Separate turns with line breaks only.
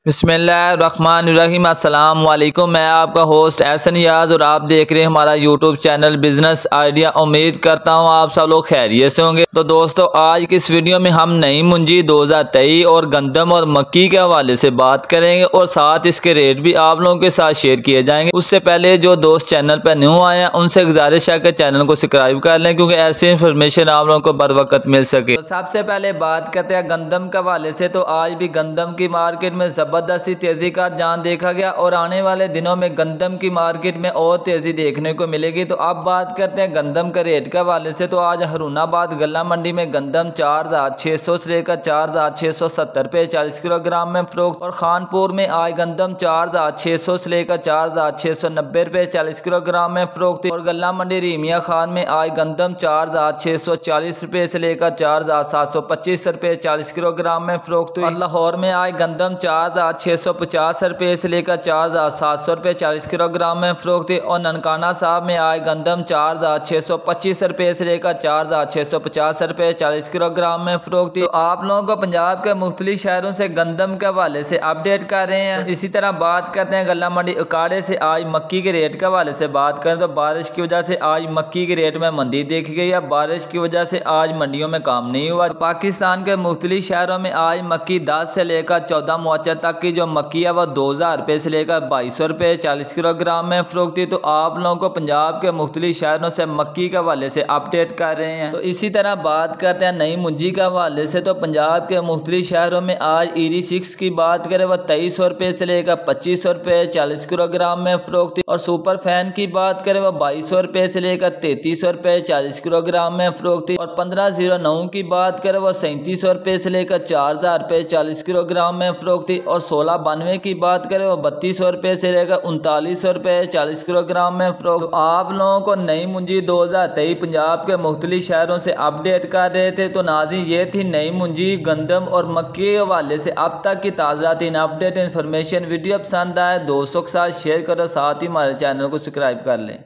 बिस्मिल्लाहिर्रहमानिर्रहीम। अस्सलाम वालेकुम। मैं आपका होस्ट एहसन नियाज़ और आप देख रहे हैं हमारा यूट्यूब चैनल बिजनेस आइडिया। उम्मीद करता हूं आप सब लोग खैरियत से होंगे। तो दोस्तों, आज की इस वीडियो में हम नई मुंजी 2023 और गंदम और मक्की के हवाले से बात करेंगे और साथ इसके रेट भी आप लोगों के साथ शेयर किए जाएंगे। उससे पहले जो दोस्त चैनल पर न्यू आए हैं उनसे गुजारिश है कि चैनल को सब्सक्राइब कर लें, क्योंकि ऐसी इन्फॉर्मेशन आप लोगों को बर वक्त मिल सके। तो सबसे पहले बात करते हैं गंदम के हवाले से। तो आज भी गंदम की मार्केट में जबरदस्ती तेजी का रुझान देखा गया और आने वाले दिनों में गंदम की मार्केट में और तेजी देखने को मिलेगी। तो अब बात करते हैं गंदम के रेट के हवाले से। तो आज हरूनाबाद गल्ला मंडी में गंदम 4600 से लेकर 4670 रुपये 40 किलोग्राम में फरोख्त, और खानपुर में आज गंदम 4600 से लेकर 4690 रुपये 40 किलोग्राम में फरोख्त, और गल्ला मंडी रीमिया खान में आज गंदम 4640 रुपये से लेकर 4725 रुपये 40 किलोग्राम में फरोख्त, और लाहौर में आज गंदम 4650 रुपये से लेकर 4700 रुपये 40 किलोग्राम में फरोख्त, और ननकाना साहब में आज गंदम 4625 रुपये से लेकर 4650 रुपये 40 किलोग्राम में फरोख्त। तो आप लोगों को पंजाब के मुख्तलिफ शहरों से गंदम के हवाले से अपडेट कर रहे हैं। इसी तरह बात करते हैं गल्ला मंडी उकाड़े से आज मक्की के रेट के हवाले से बात करें तो बारिश की वजह से आज मक्की के रेट में मंदी देखी गई है। बारिश की वजह से आज मंडियों में काम नहीं हुआ। पाकिस्तान के मुख्तलिफ शहरों में आज मक्की 10 से लेकर 14 मुआवजा तक की जो मक्की है वह 2000 रुपये से लेकर 2200 रुपये 40 किलोग्राम में फरोख्त थी। तो आप लोगों को पंजाब के मुख्तलिफ शहरों से मक्की के हवाले से अपडेट कर रहे हैं। तो इसी तरह बात करते हैं नई मुंजी के हवाले से। तो पंजाब के मुख्तलिफ शहरों में आज ईरी 6 की बात करें वह 2300 रुपये से लेकर 2500 रुपये 40 किलोग्राम में फरोख्त थी, और सुपर फैन की बात करें वह 2200 रुपये से लेकर 3300 रुपये 40 किलोग्राम में फरोख्त थी, और 1509 की बात करें वह 3700 रुपये से लेकर 4000 रुपये 40 किलोग्राम में फरोख्त थी, और 1692 की बात करें वह 3200 रुपये से लेकर 3900 रुपये 40 किलोग्राम में फरोख्त। तो आप लोगों को नई मुंजी 2023 पंजाब के मुख्तलिफ शहरों से अपडेट कर रहे थे। तो नाज़रीन, ये थी नई मुंजी गंदम और मक्की के हवाले से अब तक की ताज़ा तीन अपडेट इन्फॉर्मेशन। वीडियो पसंद आए दोस्तों के साथ शेयर करो, साथ ही हमारे चैनल को सब्सक्राइब कर लें।